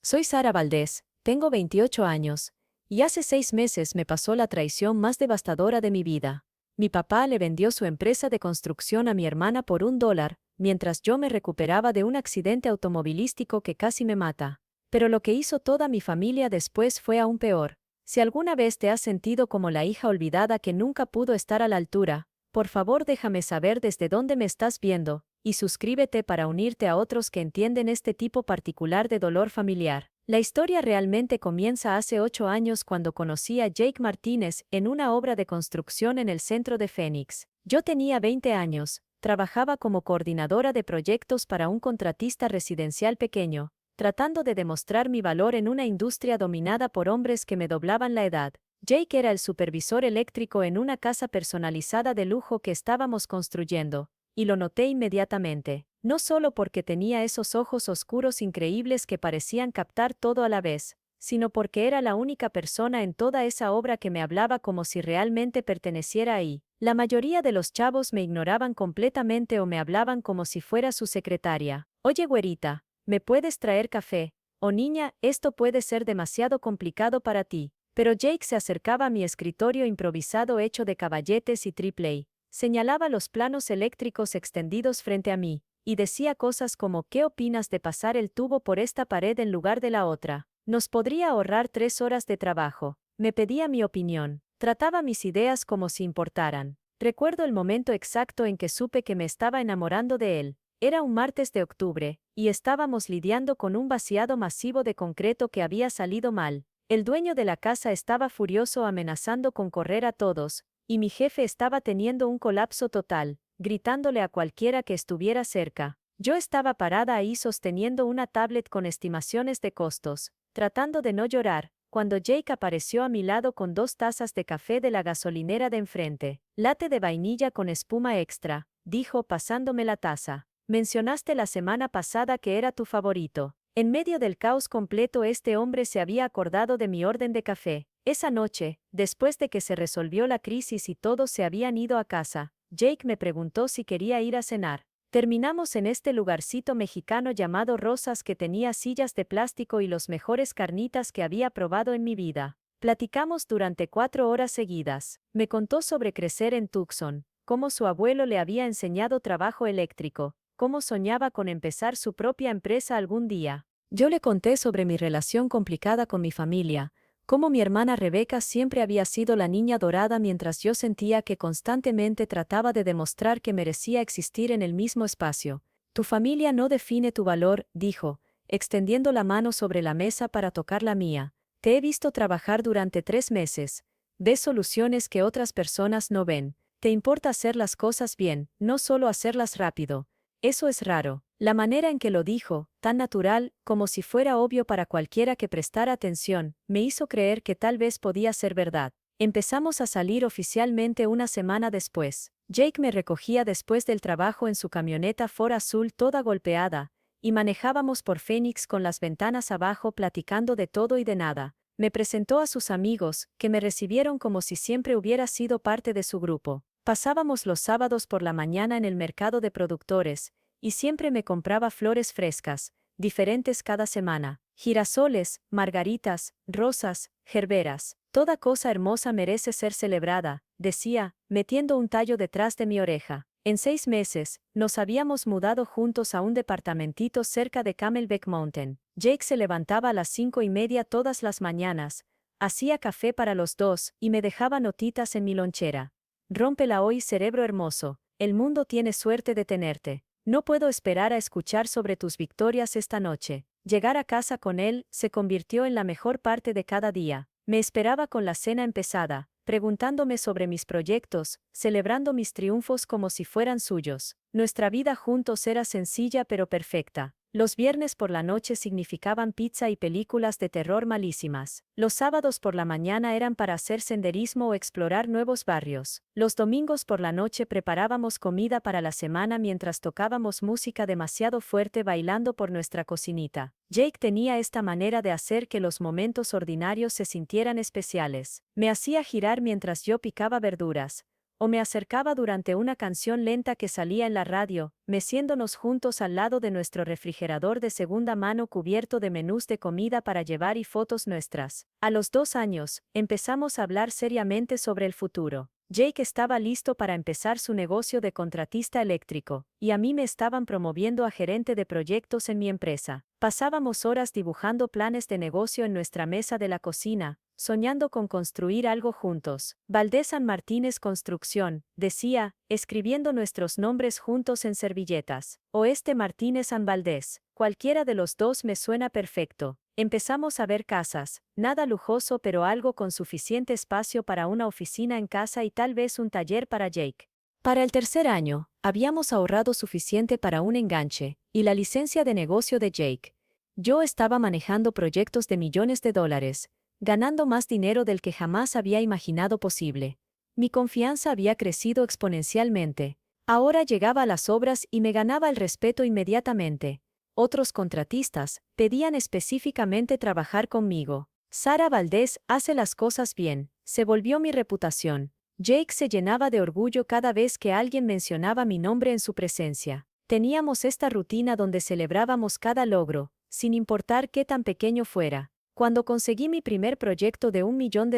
Soy Sara Valdés, tengo 28 años, y hace 6 meses me pasó la traición más devastadora de mi vida. Mi papá le vendió su empresa de construcción a mi hermana por $1, mientras yo me recuperaba de un accidente automovilístico que casi me mata. Pero lo que hizo toda mi familia después fue aún peor. Si alguna vez te has sentido como la hija olvidada que nunca pudo estar a la altura, por favor déjame saber desde dónde me estás viendo, y suscríbete para unirte a otros que entienden este tipo particular de dolor familiar. La historia realmente comienza hace 8 años cuando conocí a Jake Martínez en una obra de construcción en el centro de Phoenix. Yo tenía 20 años, trabajaba como coordinadora de proyectos para un contratista residencial pequeño, tratando de demostrar mi valor en una industria dominada por hombres que me doblaban la edad. Jake era el supervisor eléctrico en una casa personalizada de lujo que estábamos construyendo, y lo noté inmediatamente, no solo porque tenía esos ojos oscuros increíbles que parecían captar todo a la vez, sino porque era la única persona en toda esa obra que me hablaba como si realmente perteneciera ahí. La mayoría de los chavos me ignoraban completamente o me hablaban como si fuera su secretaria. Oye, güerita, ¿me puedes traer café? O niña, esto puede ser demasiado complicado para ti. Pero Jake se acercaba a mi escritorio improvisado hecho de caballetes y triple A. Señalaba los planos eléctricos extendidos frente a mí, y decía cosas como ¿qué opinas de pasar el tubo por esta pared en lugar de la otra? Nos podría ahorrar 3 horas de trabajo. Me pedía mi opinión. Trataba mis ideas como si importaran. Recuerdo el momento exacto en que supe que me estaba enamorando de él. Era un martes de octubre, y estábamos lidiando con un vaciado masivo de concreto que había salido mal. El dueño de la casa estaba furioso amenazando con correr a todos, y mi jefe estaba teniendo un colapso total, gritándole a cualquiera que estuviera cerca. Yo estaba parada ahí sosteniendo una tablet con estimaciones de costos, tratando de no llorar, cuando Jake apareció a mi lado con 2 tazas de café de la gasolinera de enfrente. Latte de vainilla con espuma extra, dijo pasándome la taza. Mencionaste la semana pasada que era tu favorito. En medio del caos completo este hombre se había acordado de mi orden de café. Esa noche, después de que se resolvió la crisis y todos se habían ido a casa, Jake me preguntó si quería ir a cenar. Terminamos en este lugarcito mexicano llamado Rosas que tenía sillas de plástico y los mejores carnitas que había probado en mi vida. Platicamos durante 4 horas seguidas. Me contó sobre crecer en Tucson, cómo su abuelo le había enseñado trabajo eléctrico, cómo soñaba con empezar su propia empresa algún día. Yo le conté sobre mi relación complicada con mi familia, cómo mi hermana Rebeca siempre había sido la niña dorada mientras yo sentía que constantemente trataba de demostrar que merecía existir en el mismo espacio. Tu familia no define tu valor, dijo, extendiendo la mano sobre la mesa para tocar la mía. Te he visto trabajar durante 3 meses. Ves soluciones que otras personas no ven. Te importa hacer las cosas bien, no solo hacerlas rápido. Eso es raro. La manera en que lo dijo, tan natural, como si fuera obvio para cualquiera que prestara atención, me hizo creer que tal vez podía ser verdad. Empezamos a salir oficialmente una semana después. Jake me recogía después del trabajo en su camioneta Ford azul toda golpeada, y manejábamos por Phoenix con las ventanas abajo platicando de todo y de nada. Me presentó a sus amigos, que me recibieron como si siempre hubiera sido parte de su grupo. Pasábamos los sábados por la mañana en el mercado de productores, y siempre me compraba flores frescas, diferentes cada semana, girasoles, margaritas, rosas, gerberas. Toda cosa hermosa merece ser celebrada, decía, metiendo un tallo detrás de mi oreja. En 6 meses, nos habíamos mudado juntos a un departamentito cerca de Camelback Mountain. Jake se levantaba a las 5:30 todas las mañanas, hacía café para los dos y me dejaba notitas en mi lonchera. Rómpela hoy, cerebro hermoso, el mundo tiene suerte de tenerte. No puedo esperar a escuchar sobre tus victorias esta noche. Llegar a casa con él se convirtió en la mejor parte de cada día. Me esperaba con la cena empezada, preguntándome sobre mis proyectos, celebrando mis triunfos como si fueran suyos. Nuestra vida juntos era sencilla pero perfecta. Los viernes por la noche significaban pizza y películas de terror malísimas. Los sábados por la mañana eran para hacer senderismo o explorar nuevos barrios. Los domingos por la noche preparábamos comida para la semana mientras tocábamos música demasiado fuerte bailando por nuestra cocinita. Jake tenía esta manera de hacer que los momentos ordinarios se sintieran especiales. Me hacía girar mientras yo picaba verduras, o me acercaba durante una canción lenta que salía en la radio, meciéndonos juntos al lado de nuestro refrigerador de segunda mano cubierto de menús de comida para llevar y fotos nuestras. A los 2 años, empezamos a hablar seriamente sobre el futuro. Jake estaba listo para empezar su negocio de contratista eléctrico, y a mí me estaban promoviendo a gerente de proyectos en mi empresa. Pasábamos horas dibujando planes de negocio en nuestra mesa de la cocina, soñando con construir algo juntos. Valdés San Martínez Construcción, decía, escribiendo nuestros nombres juntos en servilletas. Oeste Martínez San Valdés, cualquiera de los dos me suena perfecto. Empezamos a ver casas, nada lujoso pero algo con suficiente espacio para una oficina en casa y tal vez un taller para Jake. Para el tercer año, habíamos ahorrado suficiente para un enganche y la licencia de negocio de Jake. Yo estaba manejando proyectos de millones de dólares, ganando más dinero del que jamás había imaginado posible. Mi confianza había crecido exponencialmente. Ahora llegaba a las obras y me ganaba el respeto inmediatamente. Otros contratistas pedían específicamente trabajar conmigo. Sara Valdés hace las cosas bien, se volvió mi reputación. Jake se llenaba de orgullo cada vez que alguien mencionaba mi nombre en su presencia. Teníamos esta rutina donde celebrábamos cada logro, sin importar qué tan pequeño fuera. Cuando conseguí mi primer proyecto de $1 millón,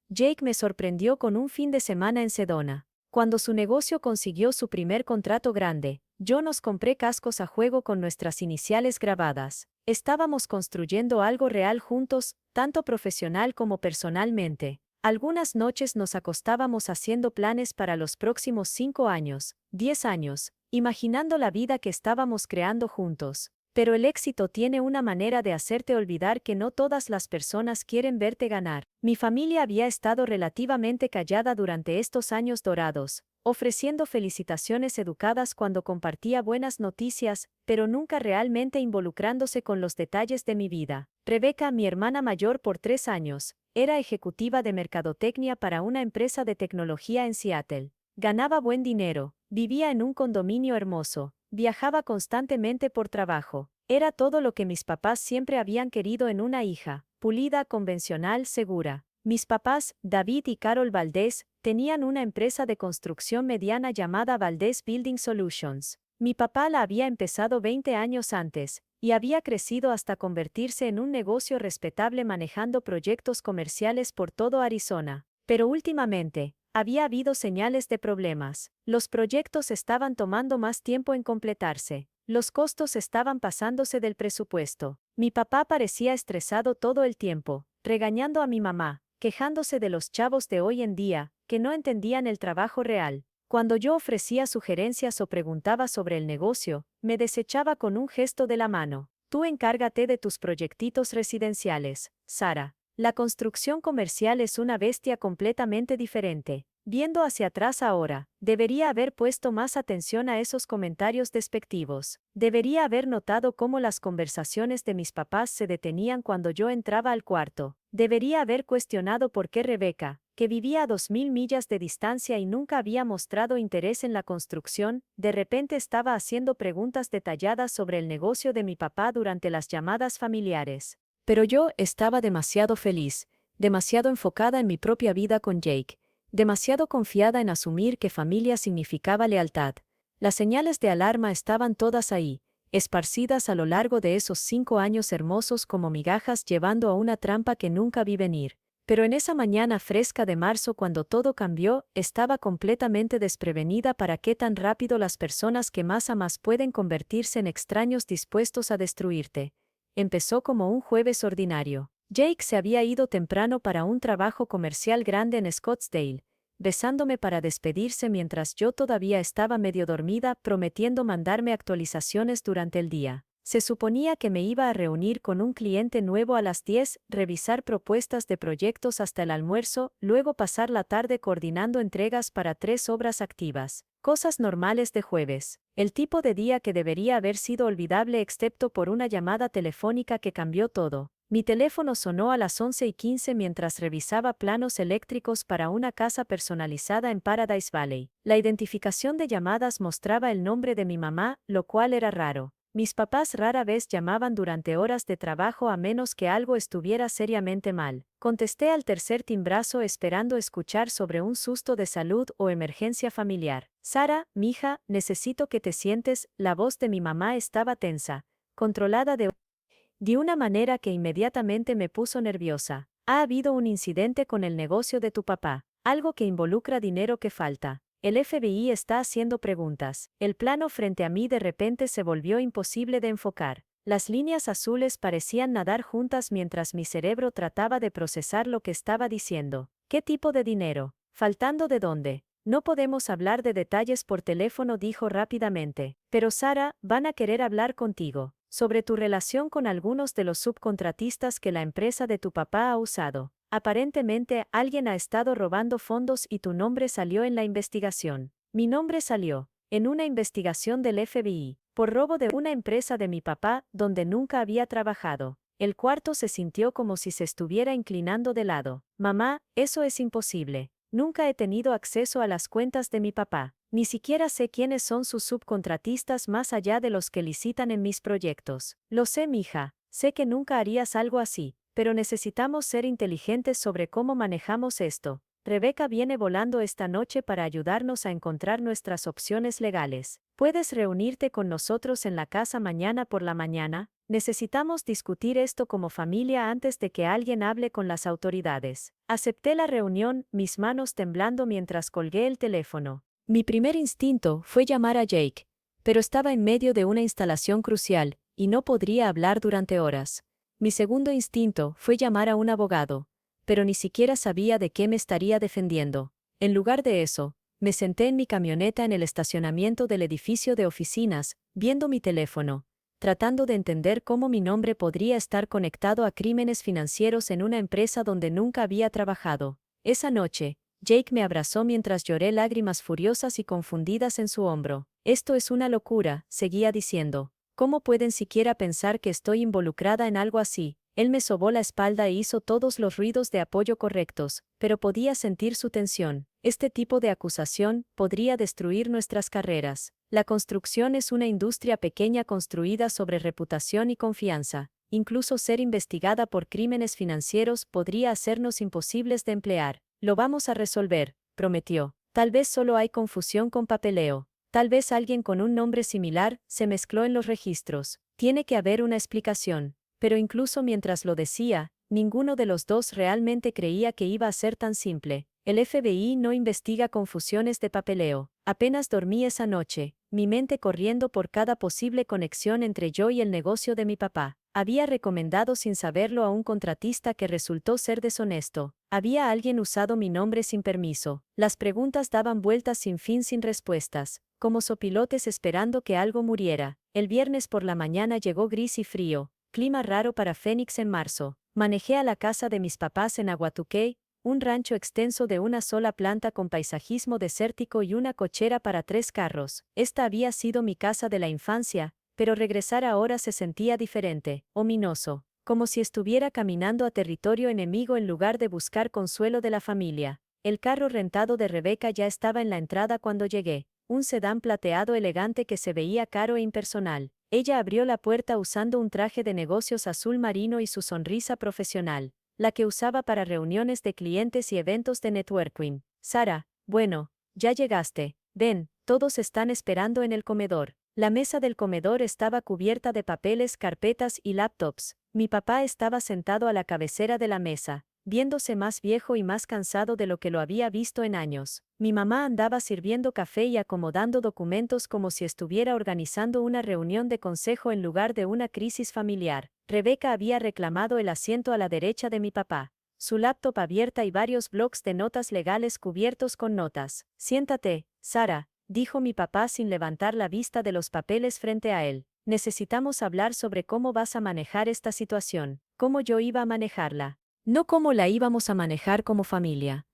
Jake me sorprendió con un fin de semana en Sedona. Cuando su negocio consiguió su primer contrato grande, yo nos compré cascos a juego con nuestras iniciales grabadas. Estábamos construyendo algo real juntos, tanto profesional como personalmente. Algunas noches nos acostábamos haciendo planes para los próximos 5 años, 10 años, imaginando la vida que estábamos creando juntos. Pero el éxito tiene una manera de hacerte olvidar que no todas las personas quieren verte ganar. Mi familia había estado relativamente callada durante estos años dorados, ofreciendo felicitaciones educadas cuando compartía buenas noticias, pero nunca realmente involucrándose con los detalles de mi vida. Rebecca, mi hermana mayor por 3 años, era ejecutiva de mercadotecnia para una empresa de tecnología en Seattle. Ganaba buen dinero, vivía en un condominio hermoso, viajaba constantemente por trabajo. Era todo lo que mis papás siempre habían querido en una hija, pulida, convencional, segura. Mis papás, David y Carol Valdés, tenían una empresa de construcción mediana llamada Valdés Building Solutions. Mi papá la había empezado 20 años antes, y había crecido hasta convertirse en un negocio respetable manejando proyectos comerciales por todo Arizona. Pero últimamente, había habido señales de problemas. Los proyectos estaban tomando más tiempo en completarse. Los costos estaban pasándose del presupuesto. Mi papá parecía estresado todo el tiempo, regañando a mi mamá, quejándose de los chavos de hoy en día, que no entendían el trabajo real. Cuando yo ofrecía sugerencias o preguntaba sobre el negocio, me desechaba con un gesto de la mano. Tú encárgate de tus proyectitos residenciales, Sara. La construcción comercial es una bestia completamente diferente. Viendo hacia atrás ahora, debería haber puesto más atención a esos comentarios despectivos. Debería haber notado cómo las conversaciones de mis papás se detenían cuando yo entraba al cuarto. Debería haber cuestionado por qué Rebecca, que vivía a 2000 millas de distancia y nunca había mostrado interés en la construcción, de repente estaba haciendo preguntas detalladas sobre el negocio de mi papá durante las llamadas familiares. Pero yo estaba demasiado feliz, demasiado enfocada en mi propia vida con Jake, demasiado confiada en asumir que familia significaba lealtad. Las señales de alarma estaban todas ahí, esparcidas a lo largo de esos 5 años hermosos como migajas llevando a una trampa que nunca vi venir. Pero en esa mañana fresca de marzo cuando todo cambió, estaba completamente desprevenida para qué tan rápido las personas que más amas pueden convertirse en extraños dispuestos a destruirte. Empezó como un jueves ordinario. Jake se había ido temprano para un trabajo comercial grande en Scottsdale, besándome para despedirse mientras yo todavía estaba medio dormida, prometiendo mandarme actualizaciones durante el día. Se suponía que me iba a reunir con un cliente nuevo a las 10, revisar propuestas de proyectos hasta el almuerzo, luego pasar la tarde coordinando entregas para 3 obras activas. Cosas normales de jueves. El tipo de día que debería haber sido olvidable excepto por una llamada telefónica que cambió todo. Mi teléfono sonó a las 11:15 mientras revisaba planos eléctricos para una casa personalizada en Paradise Valley. La identificación de llamadas mostraba el nombre de mi mamá, lo cual era raro. Mis papás rara vez llamaban durante horas de trabajo a menos que algo estuviera seriamente mal. Contesté al tercer timbrazo esperando escuchar sobre un susto de salud o emergencia familiar. Sara, mija, necesito que te sientes. La voz de mi mamá estaba tensa, controlada de una manera que inmediatamente me puso nerviosa. Ha habido un incidente con el negocio de tu papá, algo que involucra dinero que falta. El FBI está haciendo preguntas. El plano frente a mí de repente se volvió imposible de enfocar. Las líneas azules parecían nadar juntas mientras mi cerebro trataba de procesar lo que estaba diciendo. ¿Qué tipo de dinero? ¿Faltando de dónde? No podemos hablar de detalles por teléfono, dijo rápidamente. Pero Sara, van a querer hablar contigo sobre tu relación con algunos de los subcontratistas que la empresa de tu papá ha usado. Aparentemente, alguien ha estado robando fondos y tu nombre salió en la investigación. Mi nombre salió en una investigación del FBI por robo de una empresa de mi papá donde nunca había trabajado. El cuarto se sintió como si se estuviera inclinando de lado. Mamá, eso es imposible. Nunca he tenido acceso a las cuentas de mi papá. Ni siquiera sé quiénes son sus subcontratistas más allá de los que licitan en mis proyectos. Lo sé, mija. Sé que nunca harías algo así, pero necesitamos ser inteligentes sobre cómo manejamos esto. Rebeca viene volando esta noche para ayudarnos a encontrar nuestras opciones legales. ¿Puedes reunirte con nosotros en la casa mañana por la mañana? Necesitamos discutir esto como familia antes de que alguien hable con las autoridades. Acepté la reunión, mis manos temblando mientras colgué el teléfono. Mi primer instinto fue llamar a Jake, pero estaba en medio de una instalación crucial, y no podría hablar durante horas. Mi segundo instinto fue llamar a un abogado, pero ni siquiera sabía de qué me estaría defendiendo. En lugar de eso, me senté en mi camioneta en el estacionamiento del edificio de oficinas, viendo mi teléfono, tratando de entender cómo mi nombre podría estar conectado a crímenes financieros en una empresa donde nunca había trabajado. Esa noche, Jake me abrazó mientras lloré lágrimas furiosas y confundidas en su hombro. Esto es una locura, seguía diciendo. ¿Cómo pueden siquiera pensar que estoy involucrada en algo así? Él me sobó la espalda e hizo todos los ruidos de apoyo correctos, pero podía sentir su tensión. Este tipo de acusación podría destruir nuestras carreras. La construcción es una industria pequeña construida sobre reputación y confianza. Incluso ser investigada por crímenes financieros podría hacernos imposibles de emplear. Lo vamos a resolver, prometió. Tal vez solo hay confusión con papeleo. Tal vez alguien con un nombre similar se mezcló en los registros. Tiene que haber una explicación. Pero incluso mientras lo decía, ninguno de los dos realmente creía que iba a ser tan simple. El FBI no investiga confusiones de papeleo. Apenas dormí esa noche, mi mente corriendo por cada posible conexión entre yo y el negocio de mi papá. Había recomendado sin saberlo a un contratista que resultó ser deshonesto. Había alguien usado mi nombre sin permiso. Las preguntas daban vueltas sin fin sin respuestas, como sopilotes esperando que algo muriera. El viernes por la mañana llegó gris y frío, clima raro para Phoenix en marzo. Manejé a la casa de mis papás en Aguatuquey, un rancho extenso de una sola planta con paisajismo desértico y una cochera para 3 carros. Esta había sido mi casa de la infancia, pero regresar ahora se sentía diferente, ominoso, como si estuviera caminando a territorio enemigo en lugar de buscar consuelo de la familia. El carro rentado de Rebeca ya estaba en la entrada cuando llegué, un sedán plateado elegante que se veía caro e impersonal. Ella abrió la puerta usando un traje de negocios azul marino y su sonrisa profesional, la que usaba para reuniones de clientes y eventos de networking. Sara, bueno, ya llegaste. Ven, todos están esperando en el comedor. La mesa del comedor estaba cubierta de papeles, carpetas y laptops. Mi papá estaba sentado a la cabecera de la mesa, viéndose más viejo y más cansado de lo que lo había visto en años. Mi mamá andaba sirviendo café y acomodando documentos como si estuviera organizando una reunión de consejo en lugar de una crisis familiar. Rebeca había reclamado el asiento a la derecha de mi papá, su laptop abierta y varios blocs de notas legales cubiertos con notas. Siéntate, Sara, dijo mi papá sin levantar la vista de los papeles frente a él. Necesitamos hablar sobre cómo vas a manejar esta situación, cómo yo iba a manejarla. No cómo la íbamos a manejar como familia.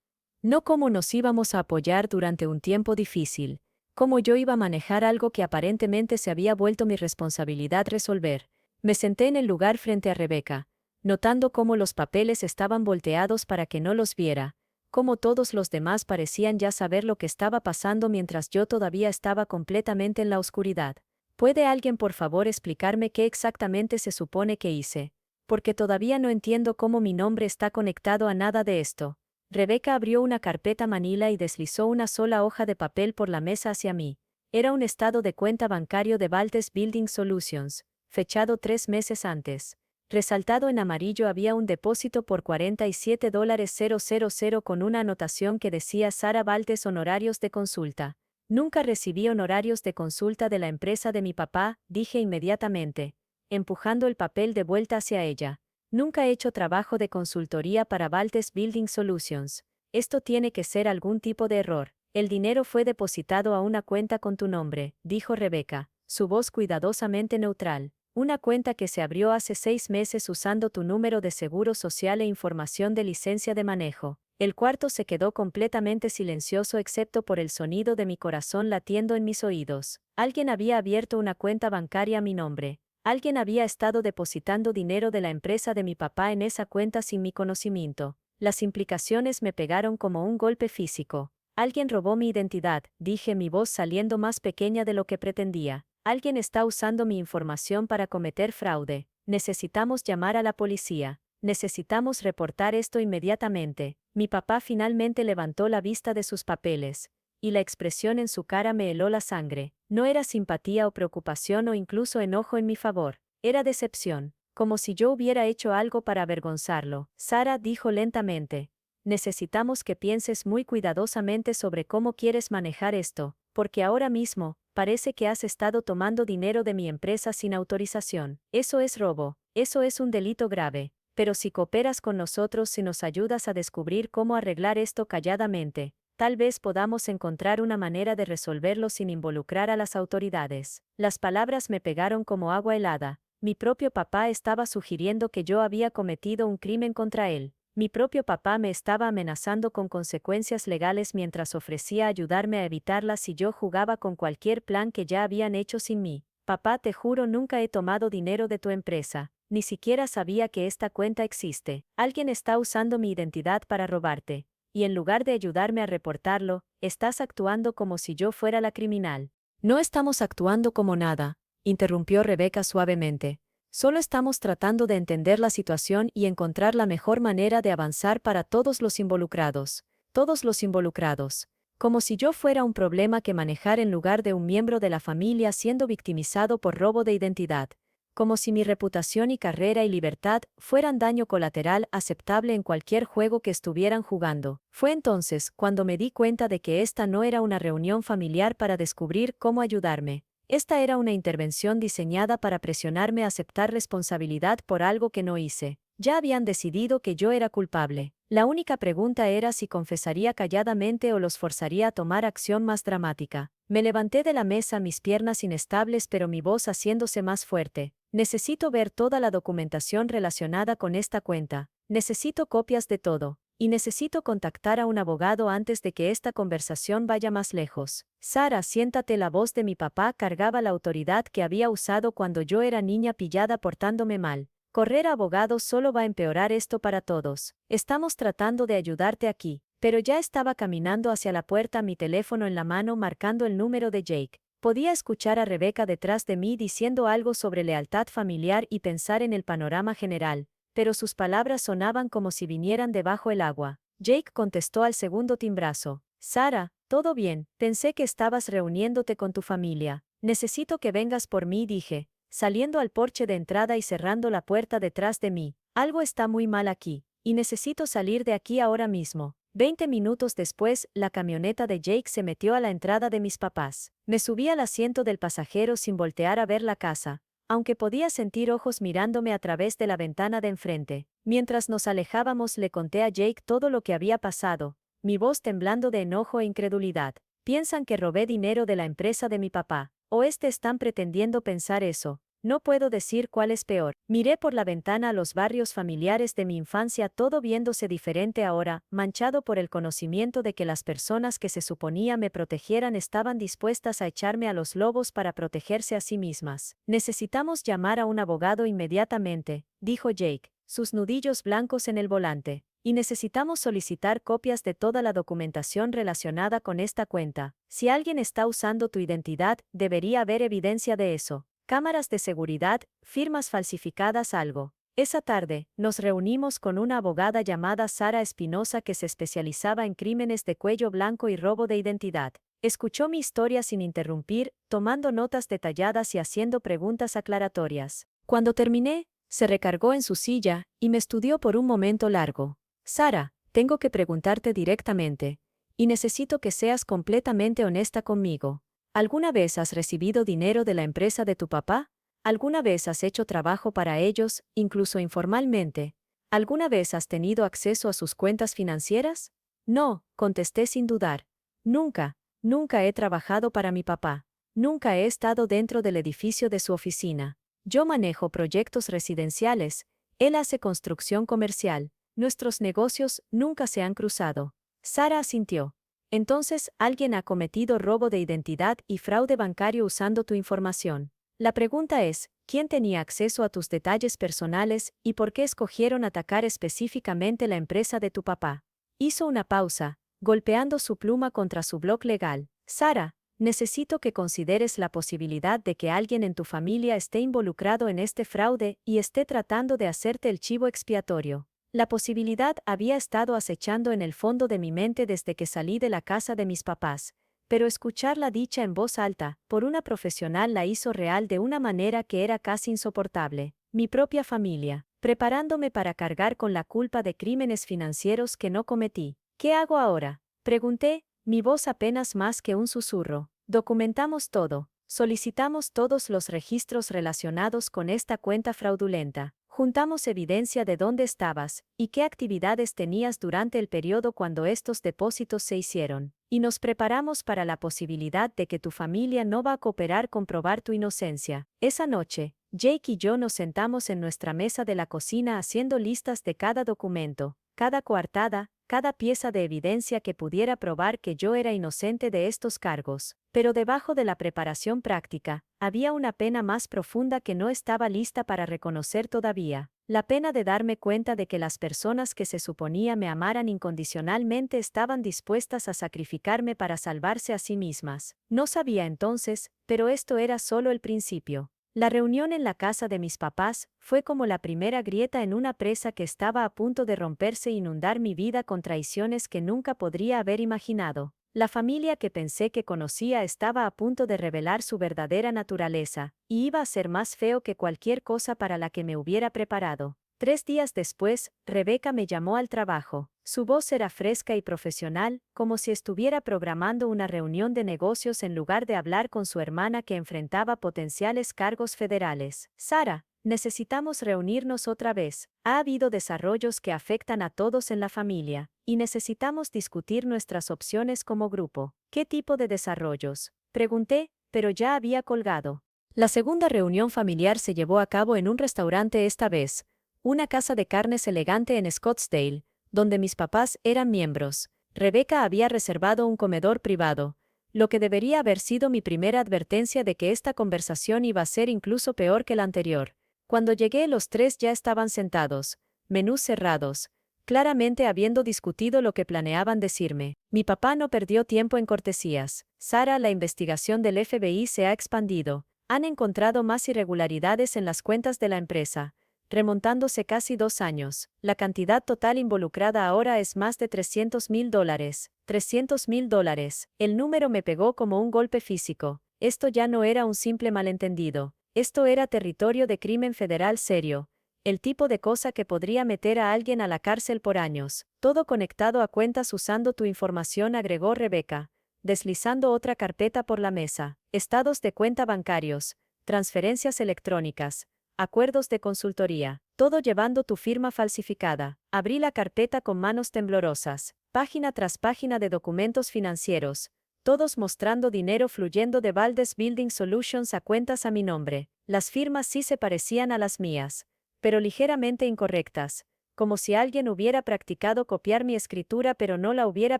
No cómo nos íbamos a apoyar durante un tiempo difícil. Cómo yo iba a manejar algo que aparentemente se había vuelto mi responsabilidad resolver. Me senté en el lugar frente a Rebeca, notando cómo los papeles estaban volteados para que no los viera, cómo todos los demás parecían ya saber lo que estaba pasando mientras yo todavía estaba completamente en la oscuridad. ¿Puede alguien por favor explicarme qué exactamente se supone que hice? Porque todavía no entiendo cómo mi nombre está conectado a nada de esto. Rebeca abrió una carpeta manila y deslizó una sola hoja de papel por la mesa hacia mí. Era un estado de cuenta bancario de Valdes Building Solutions, fechado 3 meses antes. Resaltado en amarillo había un depósito por $47,000 con una anotación que decía Sara Valdes honorarios de consulta. Nunca recibí honorarios de consulta de la empresa de mi papá, dije inmediatamente, empujando el papel de vuelta hacia ella. Nunca he hecho trabajo de consultoría para Valdes Building Solutions. Esto tiene que ser algún tipo de error. El dinero fue depositado a una cuenta con tu nombre, dijo Rebeca, su voz cuidadosamente neutral. Una cuenta que se abrió hace 6 meses usando tu número de seguro social e información de licencia de manejo. El cuarto se quedó completamente silencioso excepto por el sonido de mi corazón latiendo en mis oídos. Alguien había abierto una cuenta bancaria a mi nombre. Alguien había estado depositando dinero de la empresa de mi papá en esa cuenta sin mi conocimiento. Las implicaciones me pegaron como un golpe físico. Alguien robó mi identidad, dije, mi voz saliendo más pequeña de lo que pretendía. Alguien está usando mi información para cometer fraude. Necesitamos llamar a la policía. Necesitamos reportar esto inmediatamente. Mi papá finalmente levantó la vista de sus papeles, y la expresión en su cara me heló la sangre. No era simpatía o preocupación o incluso enojo en mi favor. Era decepción, como si yo hubiera hecho algo para avergonzarlo. Sara dijo lentamente. Necesitamos que pienses muy cuidadosamente sobre cómo quieres manejar esto, porque ahora mismo, parece que has estado tomando dinero de mi empresa sin autorización. Eso es robo. Eso es un delito grave. Pero si cooperas con nosotros y nos ayudas a descubrir cómo arreglar esto calladamente, tal vez podamos encontrar una manera de resolverlo sin involucrar a las autoridades. Las palabras me pegaron como agua helada. Mi propio papá estaba sugiriendo que yo había cometido un crimen contra él. Mi propio papá me estaba amenazando con consecuencias legales mientras ofrecía ayudarme a evitarlas si yo jugaba con cualquier plan que ya habían hecho sin mí. Papá, te juro, nunca he tomado dinero de tu empresa. Ni siquiera sabía que esta cuenta existe. Alguien está usando mi identidad para robarte. Y en lugar de ayudarme a reportarlo, estás actuando como si yo fuera la criminal. No estamos actuando como nada, interrumpió Rebeca suavemente. Solo estamos tratando de entender la situación y encontrar la mejor manera de avanzar para todos los involucrados. Todos los involucrados. Como si yo fuera un problema que manejar en lugar de un miembro de la familia siendo victimizado por robo de identidad. Como si mi reputación y carrera y libertad fueran daño colateral aceptable en cualquier juego que estuvieran jugando. Fue entonces cuando me di cuenta de que esta no era una reunión familiar para descubrir cómo ayudarme. Esta era una intervención diseñada para presionarme a aceptar responsabilidad por algo que no hice. Ya habían decidido que yo era culpable. La única pregunta era si confesaría calladamente o los forzaría a tomar acción más dramática. Me levanté de la mesa, mis piernas inestables pero mi voz haciéndose más fuerte. Necesito ver toda la documentación relacionada con esta cuenta. Necesito copias de todo. Y necesito contactar a un abogado antes de que esta conversación vaya más lejos. Sara, siéntate. La voz de mi papá cargaba la autoridad que había usado cuando yo era niña pillada portándome mal. Correr a abogados solo va a empeorar esto para todos. Estamos tratando de ayudarte aquí. Pero ya estaba caminando hacia la puerta, mi teléfono en la mano marcando el número de Jake. Podía escuchar a Rebeca detrás de mí diciendo algo sobre lealtad familiar y pensar en el panorama general, pero sus palabras sonaban como si vinieran debajo el agua. Jake contestó al segundo timbrazo. Sara, ¿todo bien? Pensé que estabas reuniéndote con tu familia. Necesito que vengas por mí, dije, saliendo al porche de entrada y cerrando la puerta detrás de mí. Algo está muy mal aquí, y necesito salir de aquí ahora mismo. 20 minutos después, la camioneta de Jake se metió a la entrada de mis papás. Me subí al asiento del pasajero sin voltear a ver la casa, aunque podía sentir ojos mirándome a través de la ventana de enfrente. Mientras nos alejábamos le conté a Jake todo lo que había pasado, mi voz temblando de enojo e incredulidad. Piensan que robé dinero de la empresa de mi papá, o están pretendiendo pensar eso. No puedo decir cuál es peor. Miré por la ventana a los barrios familiares de mi infancia, todo viéndose diferente ahora, manchado por el conocimiento de que las personas que se suponía me protegieran estaban dispuestas a echarme a los lobos para protegerse a sí mismas. Necesitamos llamar a un abogado inmediatamente, dijo Jake, sus nudillos blancos en el volante. y necesitamos solicitar copias de toda la documentación relacionada con esta cuenta. Si alguien está usando tu identidad, debería haber evidencia de eso. Cámaras de seguridad, firmas falsificadas, algo. Esa tarde, nos reunimos con una abogada llamada Sara Espinosa que se especializaba en crímenes de cuello blanco y robo de identidad. Escuchó mi historia sin interrumpir, tomando notas detalladas y haciendo preguntas aclaratorias. Cuando terminé, se recargó en su silla y me estudió por un momento largo. Sara, tengo que preguntarte directamente, y necesito que seas completamente honesta conmigo. ¿Alguna vez has recibido dinero de la empresa de tu papá? ¿Alguna vez has hecho trabajo para ellos, incluso informalmente? ¿Alguna vez has tenido acceso a sus cuentas financieras? No, contesté sin dudar. Nunca, nunca he trabajado para mi papá. Nunca he estado dentro del edificio de su oficina. Yo manejo proyectos residenciales, él hace construcción comercial. Nuestros negocios nunca se han cruzado. Sara asintió. Entonces, alguien ha cometido robo de identidad y fraude bancario usando tu información. La pregunta es, ¿quién tenía acceso a tus detalles personales y por qué escogieron atacar específicamente la empresa de tu papá? Hizo una pausa, golpeando su pluma contra su bloc legal. Sara, necesito que consideres la posibilidad de que alguien en tu familia esté involucrado en este fraude y esté tratando de hacerte el chivo expiatorio. La posibilidad había estado acechando en el fondo de mi mente desde que salí de la casa de mis papás, pero escucharla dicha en voz alta, por una profesional, la hizo real de una manera que era casi insoportable. Mi propia familia, preparándome para cargar con la culpa de crímenes financieros que no cometí. ¿Qué hago ahora?, pregunté, mi voz apenas más que un susurro. Documentamos todo. Solicitamos todos los registros relacionados con esta cuenta fraudulenta. Juntamos evidencia de dónde estabas y qué actividades tenías durante el periodo cuando estos depósitos se hicieron. Y nos preparamos para la posibilidad de que tu familia no va a cooperar con probar tu inocencia. Esa noche, Jake y yo nos sentamos en nuestra mesa de la cocina haciendo listas de cada documento, cada coartada, cada pieza de evidencia que pudiera probar que yo era inocente de estos cargos. Pero debajo de la preparación práctica, había una pena más profunda que no estaba lista para reconocer todavía. La pena de darme cuenta de que las personas que se suponía me amaran incondicionalmente estaban dispuestas a sacrificarme para salvarse a sí mismas. No sabía entonces, pero esto era solo el principio. La reunión en la casa de mis papás fue como la primera grieta en una presa que estaba a punto de romperse e inundar mi vida con traiciones que nunca podría haber imaginado. La familia que pensé que conocía estaba a punto de revelar su verdadera naturaleza, y iba a ser más feo que cualquier cosa para la que me hubiera preparado. 3 días después, Rebeca me llamó al trabajo. Su voz era fresca y profesional, como si estuviera programando una reunión de negocios en lugar de hablar con su hermana que enfrentaba potenciales cargos federales. Sara, necesitamos reunirnos otra vez. Ha habido desarrollos que afectan a todos en la familia, y necesitamos discutir nuestras opciones como grupo. ¿Qué tipo de desarrollos?, pregunté, pero ya había colgado. La segunda reunión familiar se llevó a cabo en un restaurante esta vez, una casa de carnes elegante en Scottsdale, donde mis papás eran miembros. Rebeca había reservado un comedor privado, lo que debería haber sido mi primera advertencia de que esta conversación iba a ser incluso peor que la anterior. Cuando llegué, los tres ya estaban sentados, menús cerrados, claramente habiendo discutido lo que planeaban decirme. Mi papá no perdió tiempo en cortesías. Sara, la investigación del FBI se ha expandido. Han encontrado más irregularidades en las cuentas de la empresa, remontándose casi 2 años. La cantidad total involucrada ahora es más de $300,000. $300,000. El número me pegó como un golpe físico. Esto ya no era un simple malentendido. Esto era territorio de crimen federal serio. El tipo de cosa que podría meter a alguien a la cárcel por años. Todo conectado a cuentas usando tu información, agregó Rebeca, deslizando otra carpeta por la mesa. Estados de cuenta bancarios, transferencias electrónicas, acuerdos de consultoría, todo llevando tu firma falsificada. Abrí la carpeta con manos temblorosas, página tras página de documentos financieros, todos mostrando dinero fluyendo de Valdez Building Solutions a cuentas a mi nombre. Las firmas sí se parecían a las mías, pero ligeramente incorrectas, como si alguien hubiera practicado copiar mi escritura pero no la hubiera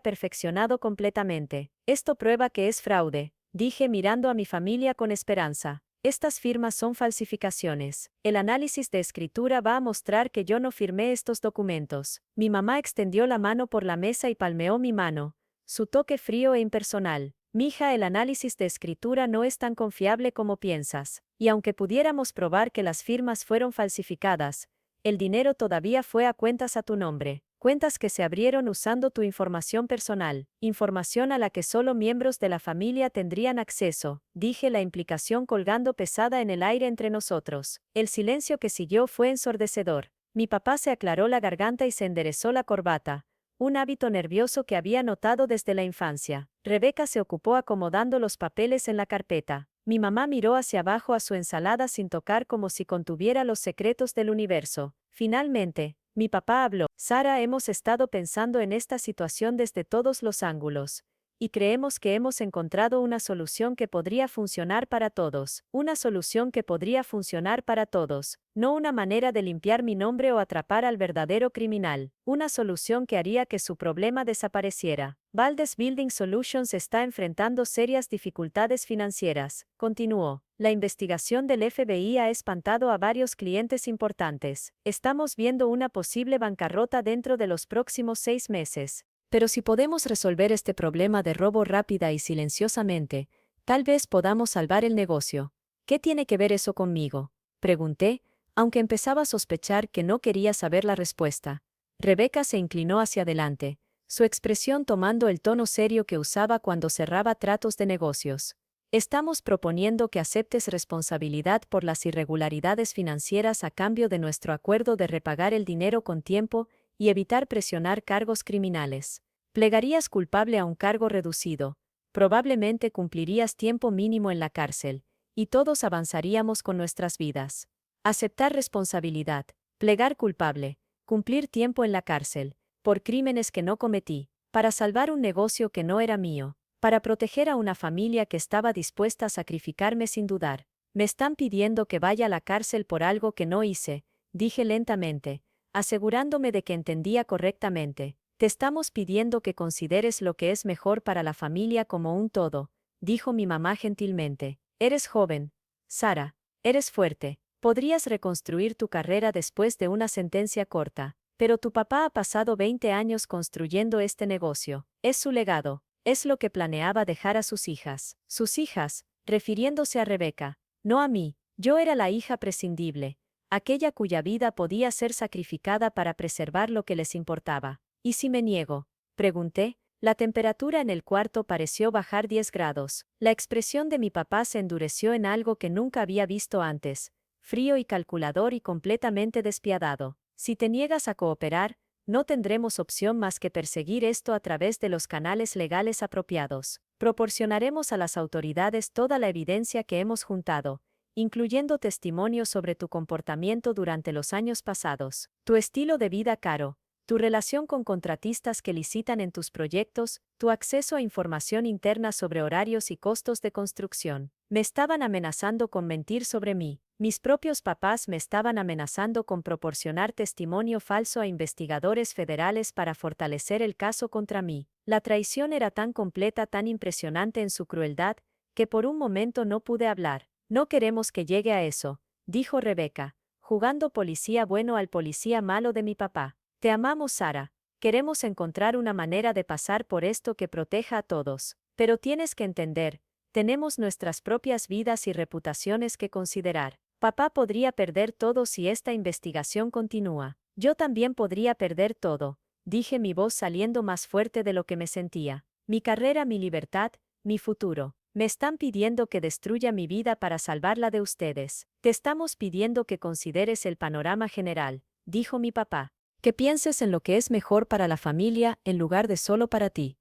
perfeccionado completamente. Esto prueba que es fraude, dije mirando a mi familia con esperanza. Estas firmas son falsificaciones. El análisis de escritura va a mostrar que yo no firmé estos documentos. Mi mamá extendió la mano por la mesa y palmeó mi mano. Su toque frío e impersonal. Mija, el análisis de escritura no es tan confiable como piensas. Y aunque pudiéramos probar que las firmas fueron falsificadas, el dinero todavía fue a cuentas a tu nombre. Cuentas que se abrieron usando tu información personal, información a la que solo miembros de la familia tendrían acceso, dije, la implicación colgando pesada en el aire entre nosotros. El silencio que siguió fue ensordecedor. Mi papá se aclaró la garganta y se enderezó la corbata, un hábito nervioso que había notado desde la infancia. Rebeca se ocupó acomodando los papeles en la carpeta. Mi mamá miró hacia abajo a su ensalada sin tocar, como si contuviera los secretos del universo. Finalmente, mi papá habló. Sara, hemos estado pensando en esta situación desde todos los ángulos, y creemos que hemos encontrado una solución que podría funcionar para todos. Una solución que podría funcionar para todos. No una manera de limpiar mi nombre o atrapar al verdadero criminal. Una solución que haría que su problema desapareciera. Valdez Building Solutions está enfrentando serias dificultades financieras, continuó. La investigación del FBI ha espantado a varios clientes importantes. Estamos viendo una posible bancarrota dentro de los próximos 6 meses. Pero si podemos resolver este problema de robo rápida y silenciosamente, tal vez podamos salvar el negocio. ¿Qué tiene que ver eso conmigo?, pregunté, aunque empezaba a sospechar que no quería saber la respuesta. Rebeca se inclinó hacia adelante, su expresión tomando el tono serio que usaba cuando cerraba tratos de negocios. Estamos proponiendo que aceptes responsabilidad por las irregularidades financieras a cambio de nuestro acuerdo de repagar el dinero con tiempo y evitar presionar cargos criminales. Plegarías culpable a un cargo reducido, probablemente cumplirías tiempo mínimo en la cárcel, y todos avanzaríamos con nuestras vidas. Aceptar responsabilidad, plegar culpable, cumplir tiempo en la cárcel, por crímenes que no cometí, para salvar un negocio que no era mío, para proteger a una familia que estaba dispuesta a sacrificarme sin dudar. Me están pidiendo que vaya a la cárcel por algo que no hice, dije lentamente, asegurándome de que entendía correctamente. Te estamos pidiendo que consideres lo que es mejor para la familia como un todo, dijo mi mamá gentilmente. Eres joven, Sara, eres fuerte, podrías reconstruir tu carrera después de una sentencia corta, pero tu papá ha pasado 20 años construyendo este negocio. Es su legado, es lo que planeaba dejar a sus hijas. Sus hijas, refiriéndose a Rebeca, no a mí. Yo era la hija prescindible, aquella cuya vida podía ser sacrificada para preservar lo que les importaba. ¿Y si me niego?, pregunté. La temperatura en el cuarto pareció bajar 10 grados. La expresión de mi papá se endureció en algo que nunca había visto antes, frío y calculador y completamente despiadado. Si te niegas a cooperar, no tendremos opción más que perseguir esto a través de los canales legales apropiados. Proporcionaremos a las autoridades toda la evidencia que hemos juntado, incluyendo testimonios sobre tu comportamiento durante los años pasados, tu estilo de vida caro, tu relación con contratistas que licitan en tus proyectos, tu acceso a información interna sobre horarios y costos de construcción. Me estaban amenazando con mentir sobre mí. Mis propios papás me estaban amenazando con proporcionar testimonio falso a investigadores federales para fortalecer el caso contra mí. La traición era tan completa, tan impresionante en su crueldad, que por un momento no pude hablar. No queremos que llegue a eso, dijo Rebeca, jugando policía bueno al policía malo de mi papá. Te amamos, Sara. Queremos encontrar una manera de pasar por esto que proteja a todos. Pero tienes que entender, tenemos nuestras propias vidas y reputaciones que considerar. Papá podría perder todo si esta investigación continúa. Yo también podría perder todo, dije, mi voz saliendo más fuerte de lo que me sentía. Mi carrera, mi libertad, mi futuro. Me están pidiendo que destruya mi vida para salvarla de ustedes. Te estamos pidiendo que consideres el panorama general, dijo mi papá. Que pienses en lo que es mejor para la familia en lugar de solo para ti.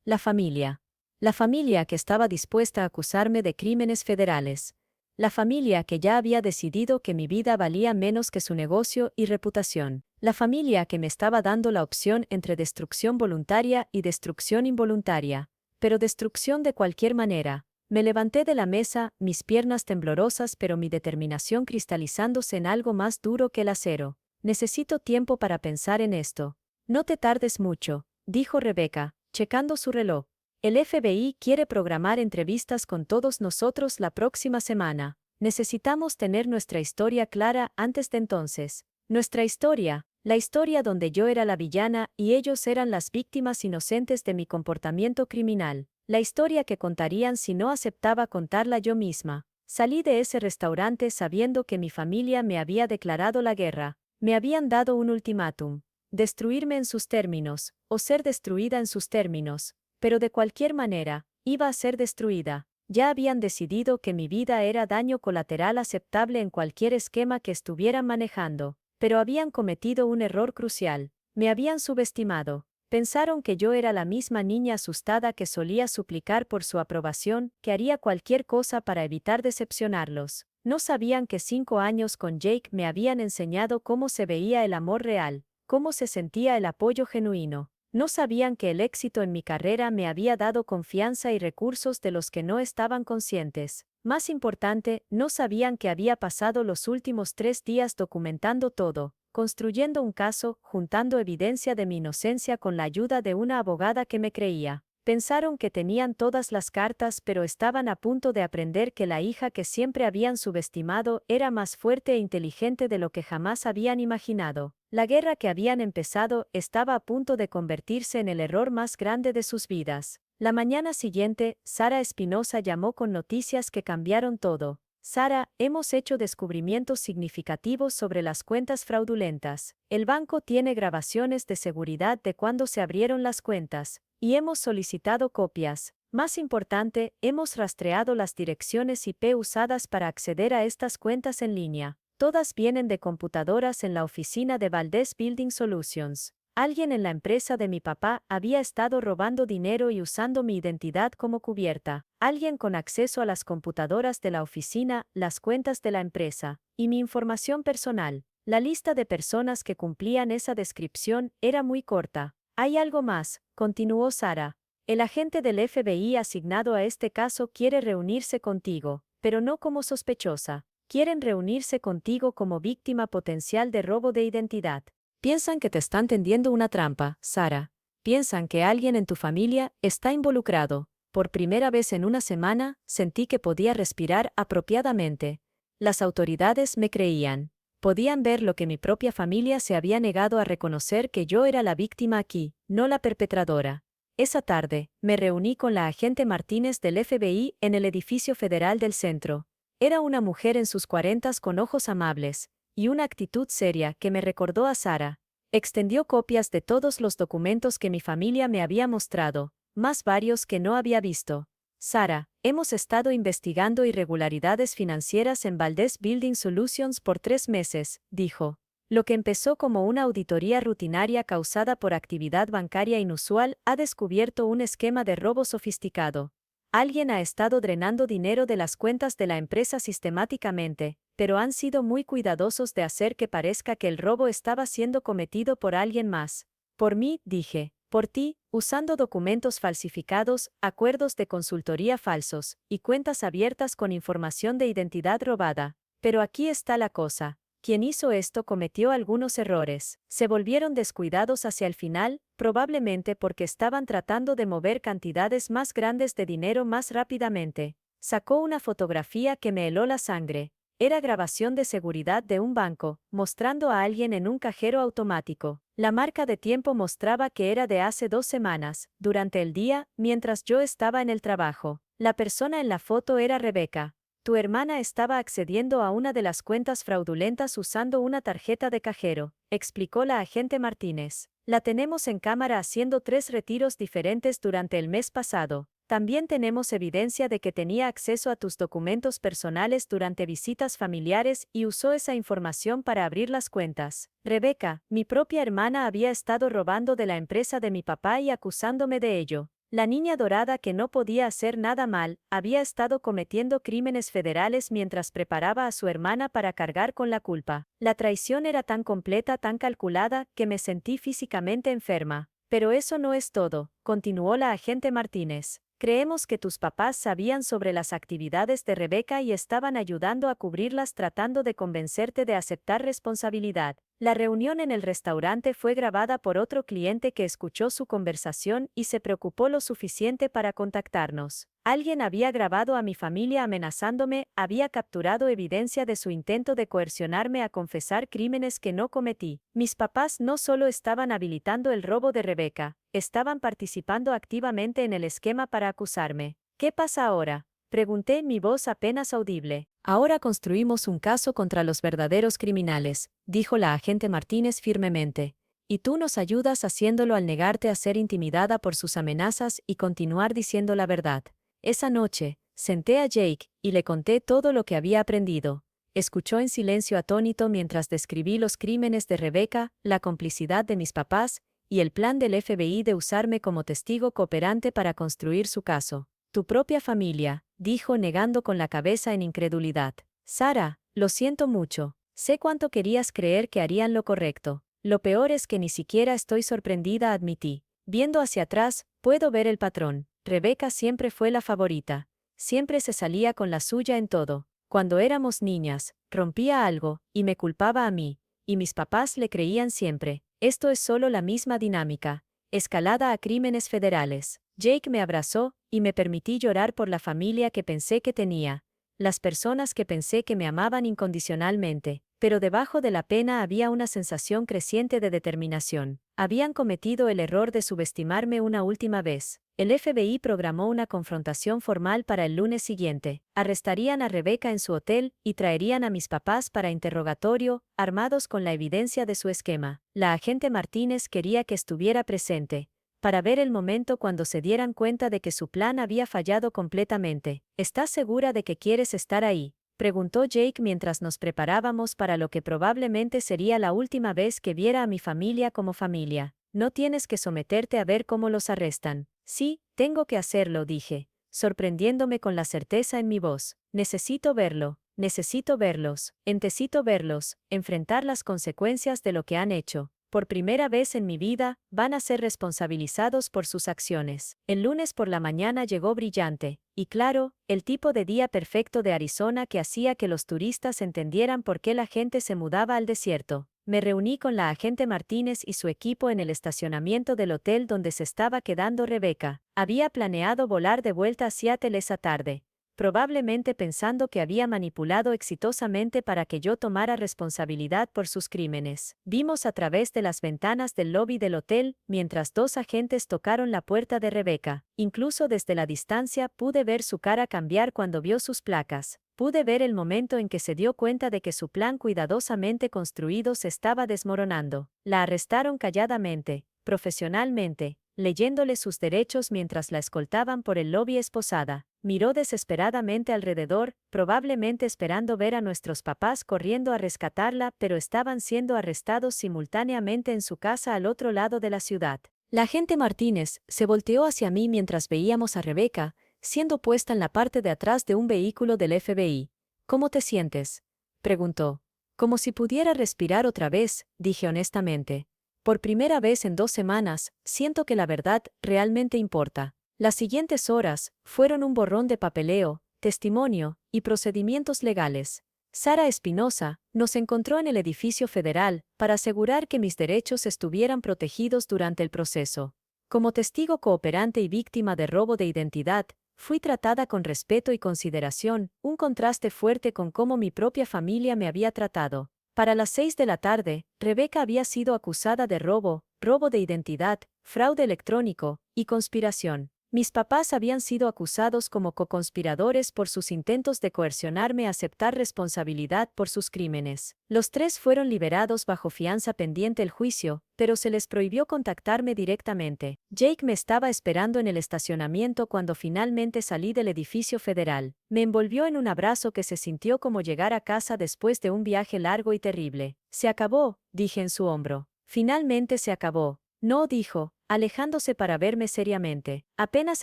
La familia. La familia que estaba dispuesta a acusarme de crímenes federales. La familia que ya había decidido que mi vida valía menos que su negocio y reputación. La familia que me estaba dando la opción entre destrucción voluntaria y destrucción involuntaria. Pero destrucción de cualquier manera. Me levanté de la mesa, mis piernas temblorosas pero mi determinación cristalizándose en algo más duro que el acero. Necesito tiempo para pensar en esto. No te tardes mucho, dijo Rebeca, checando su reloj. El FBI quiere programar entrevistas con todos nosotros la próxima semana. Necesitamos tener nuestra historia clara antes de entonces. Nuestra historia, la historia donde yo era la villana y ellos eran las víctimas inocentes de mi comportamiento criminal. La historia que contarían si no aceptaba contarla yo misma. Salí de ese restaurante sabiendo que mi familia me había declarado la guerra. Me habían dado un ultimátum. Destruirme en sus términos, o ser destruida en sus términos. Pero de cualquier manera, iba a ser destruida. Ya habían decidido que mi vida era daño colateral aceptable en cualquier esquema que estuvieran manejando. Pero habían cometido un error crucial. Me habían subestimado. Pensaron que yo era la misma niña asustada que solía suplicar por su aprobación, que haría cualquier cosa para evitar decepcionarlos. No sabían que 5 años con Jake me habían enseñado cómo se veía el amor real, cómo se sentía el apoyo genuino. No sabían que el éxito en mi carrera me había dado confianza y recursos de los que no estaban conscientes. Más importante, no sabían que había pasado los últimos 3 días documentando todo, construyendo un caso, juntando evidencia de mi inocencia con la ayuda de una abogada que me creía. Pensaron que tenían todas las cartas, pero estaban a punto de aprender que la hija que siempre habían subestimado era más fuerte e inteligente de lo que jamás habían imaginado. La guerra que habían empezado estaba a punto de convertirse en el error más grande de sus vidas. La mañana siguiente, Sara Espinosa llamó con noticias que cambiaron todo. Sara, hemos hecho descubrimientos significativos sobre las cuentas fraudulentas. El banco tiene grabaciones de seguridad de cuando se abrieron las cuentas, y hemos solicitado copias. Más importante, hemos rastreado las direcciones IP usadas para acceder a estas cuentas en línea. Todas vienen de computadoras en la oficina de Valdez Building Solutions. Alguien en la empresa de mi papá había estado robando dinero y usando mi identidad como cubierta. Alguien con acceso a las computadoras de la oficina, las cuentas de la empresa, y mi información personal. La lista de personas que cumplían esa descripción era muy corta. Hay algo más, continuó Sara. El agente del FBI asignado a este caso quiere reunirse contigo, pero no como sospechosa. Quieren reunirse contigo como víctima potencial de robo de identidad. Piensan que te están tendiendo una trampa, Sara. Piensan que alguien en tu familia está involucrado. Por primera vez en una semana, sentí que podía respirar apropiadamente. Las autoridades me creían. Podían ver lo que mi propia familia se había negado a reconocer, que yo era la víctima aquí, no la perpetradora. Esa tarde, me reuní con la agente Martínez del FBI en el edificio federal del centro. Era una mujer en sus 40s con ojos amables y una actitud seria que me recordó a Sara. Extendió copias de todos los documentos que mi familia me había mostrado, más varios que no había visto. Sara, hemos estado investigando irregularidades financieras en Valdez Building Solutions por 3 meses, dijo. Lo que empezó como una auditoría rutinaria causada por actividad bancaria inusual ha descubierto un esquema de robo sofisticado. Alguien ha estado drenando dinero de las cuentas de la empresa sistemáticamente, pero han sido muy cuidadosos de hacer que parezca que el robo estaba siendo cometido por alguien más. Por mí, dije, por ti, usando documentos falsificados, acuerdos de consultoría falsos, y cuentas abiertas con información de identidad robada. Pero aquí está la cosa. Quien hizo esto cometió algunos errores. Se volvieron descuidados hacia el final, probablemente porque estaban tratando de mover cantidades más grandes de dinero más rápidamente. Sacó una fotografía que me heló la sangre. Era grabación de seguridad de un banco, mostrando a alguien en un cajero automático. La marca de tiempo mostraba que era de hace 2 semanas, durante el día, mientras yo estaba en el trabajo. La persona en la foto era Rebeca. Tu hermana estaba accediendo a una de las cuentas fraudulentas usando una tarjeta de cajero, explicó la agente Martínez. La tenemos en cámara haciendo 3 retiros diferentes durante el mes pasado. También tenemos evidencia de que tenía acceso a tus documentos personales durante visitas familiares y usó esa información para abrir las cuentas. Rebeca, mi propia hermana, había estado robando de la empresa de mi papá y acusándome de ello. La niña dorada, que no podía hacer nada mal, había estado cometiendo crímenes federales mientras preparaba a su hermana para cargar con la culpa. La traición era tan completa, tan calculada, que me sentí físicamente enferma. Pero eso no es todo, continuó la agente Martínez. Creemos que tus papás sabían sobre las actividades de Rebeca y estaban ayudando a cubrirlas, tratando de convencerte de aceptar responsabilidad. La reunión en el restaurante fue grabada por otro cliente que escuchó su conversación y se preocupó lo suficiente para contactarnos. Alguien había grabado a mi familia amenazándome, había capturado evidencia de su intento de coercionarme a confesar crímenes que no cometí. Mis papás no solo estaban habilitando el robo de Rebecca, estaban participando activamente en el esquema para acusarme. ¿Qué pasa ahora?, pregunté, mi voz apenas audible. Ahora construimos un caso contra los verdaderos criminales, dijo la agente Martínez firmemente. Y tú nos ayudas haciéndolo al negarte a ser intimidada por sus amenazas y continuar diciendo la verdad. Esa noche, senté a Jake y le conté todo lo que había aprendido. Escuchó en silencio atónito mientras describí los crímenes de Rebecca, la complicidad de mis papás y el plan del FBI de usarme como testigo cooperante para construir su caso. Tu propia familia, dijo negando con la cabeza en incredulidad. Sara, lo siento mucho. Sé cuánto querías creer que harían lo correcto. Lo peor es que ni siquiera estoy sorprendida, admití. Viendo hacia atrás, puedo ver el patrón. Rebecca siempre fue la favorita. Siempre se salía con la suya en todo. Cuando éramos niñas, rompía algo, y me culpaba a mí. Y mis papás le creían siempre. Esto es solo la misma dinámica. Escalada a crímenes federales. Jake me abrazó, y me permití llorar por la familia que pensé que tenía, las personas que pensé que me amaban incondicionalmente, pero debajo de la pena había una sensación creciente de determinación. Habían cometido el error de subestimarme una última vez. El FBI programó una confrontación formal para el lunes siguiente. Arrestarían a Rebecca en su hotel y traerían a mis papás para interrogatorio, armados con la evidencia de su esquema. La agente Martínez quería que estuviera presente, para ver el momento cuando se dieran cuenta de que su plan había fallado completamente. ¿Estás segura de que quieres estar ahí?, preguntó Jake mientras nos preparábamos para lo que probablemente sería la última vez que viera a mi familia como familia. No tienes que someterte a ver cómo los arrestan. Sí, tengo que hacerlo, dije, sorprendiéndome con la certeza en mi voz. Necesito verlo, necesito verlos, necesito verlos, enfrentar las consecuencias de lo que han hecho. Por primera vez en mi vida, van a ser responsabilizados por sus acciones. El lunes por la mañana llegó brillante, y claro, el tipo de día perfecto de Arizona que hacía que los turistas entendieran por qué la gente se mudaba al desierto. Me reuní con la agente Martínez y su equipo en el estacionamiento del hotel donde se estaba quedando Rebecca. Había planeado volar de vuelta a Seattle esa tarde, probablemente pensando que había manipulado exitosamente para que yo tomara responsabilidad por sus crímenes. Vimos a través de las ventanas del lobby del hotel, mientras dos agentes tocaron la puerta de Rebecca. Incluso desde la distancia pude ver su cara cambiar cuando vio sus placas. Pude ver el momento en que se dio cuenta de que su plan cuidadosamente construido se estaba desmoronando. La arrestaron calladamente, profesionalmente, leyéndole sus derechos mientras la escoltaban por el lobby esposada. Miró desesperadamente alrededor, probablemente esperando ver a nuestros papás corriendo a rescatarla, pero estaban siendo arrestados simultáneamente en su casa al otro lado de la ciudad. La agente Martínez se volteó hacia mí mientras veíamos a Rebecca, siendo puesta en la parte de atrás de un vehículo del FBI. ¿Cómo te sientes?, preguntó. Como si pudiera respirar otra vez, dije honestamente. Por primera vez en 2 semanas, siento que la verdad realmente importa. Las siguientes horas fueron un borrón de papeleo, testimonio y procedimientos legales. Sara Espinosa nos encontró en el edificio federal para asegurar que mis derechos estuvieran protegidos durante el proceso. Como testigo cooperante y víctima de robo de identidad, fui tratada con respeto y consideración, un contraste fuerte con cómo mi propia familia me había tratado. Para las 6 de la tarde, Rebecca había sido acusada de robo de identidad, fraude electrónico y conspiración. Mis papás habían sido acusados como coconspiradores por sus intentos de coercionarme a aceptar responsabilidad por sus crímenes. Los 3 fueron liberados bajo fianza pendiente el juicio, pero se les prohibió contactarme directamente. Jake me estaba esperando en el estacionamiento cuando finalmente salí del edificio federal. Me envolvió en un abrazo que se sintió como llegar a casa después de un viaje largo y terrible. Se acabó, dije en su hombro. Finalmente se acabó. No, dijo, alejándose para verme seriamente. Apenas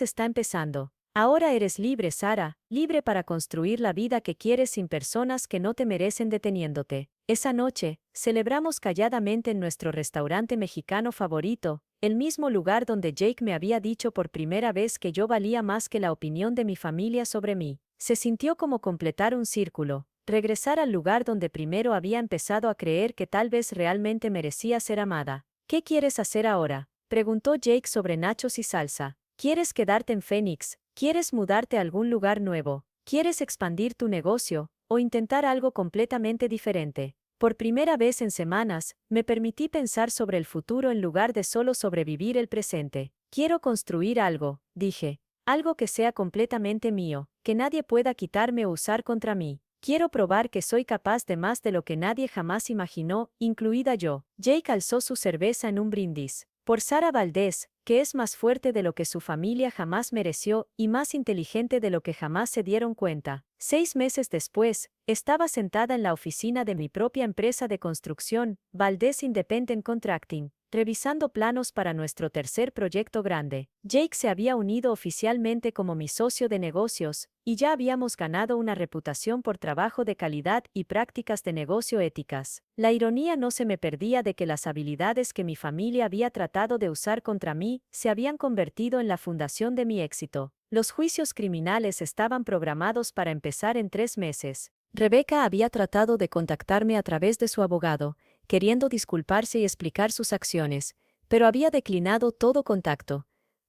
está empezando. Ahora eres libre, Sara, libre para construir la vida que quieres sin personas que no te merecen deteniéndote. Esa noche, celebramos calladamente en nuestro restaurante mexicano favorito, el mismo lugar donde Jake me había dicho por primera vez que yo valía más que la opinión de mi familia sobre mí. Se sintió como completar un círculo. regresar al lugar donde primero había empezado a creer que tal vez realmente merecía ser amada. ¿Qué quieres hacer ahora?, preguntó Jake sobre nachos y salsa. ¿Quieres quedarte en Phoenix? ¿Quieres mudarte a algún lugar nuevo? ¿Quieres expandir tu negocio o intentar algo completamente diferente? Por primera vez en semanas, me permití pensar sobre el futuro en lugar de solo sobrevivir el presente. Quiero construir algo, dije. Algo que sea completamente mío, que nadie pueda quitarme o usar contra mí. Quiero probar que soy capaz de más de lo que nadie jamás imaginó, incluida yo. Jake alzó su cerveza en un brindis. Por Sara Valdez, que es más fuerte de lo que su familia jamás mereció y más inteligente de lo que jamás se dieron cuenta. 6 meses después, estaba sentada en la oficina de mi propia empresa de construcción, Valdez Independent Contracting, revisando planos para nuestro tercer proyecto grande. Jake se había unido oficialmente como mi socio de negocios, y ya habíamos ganado una reputación por trabajo de calidad y prácticas de negocio éticas. La ironía no se me perdía de que las habilidades que mi familia había tratado de usar contra mí se habían convertido en la fundación de mi éxito. Los juicios criminales estaban programados para empezar en 3 meses. Rebecca había tratado de contactarme a través de su abogado, queriendo disculparse y explicar sus acciones, pero había declinado todo contacto.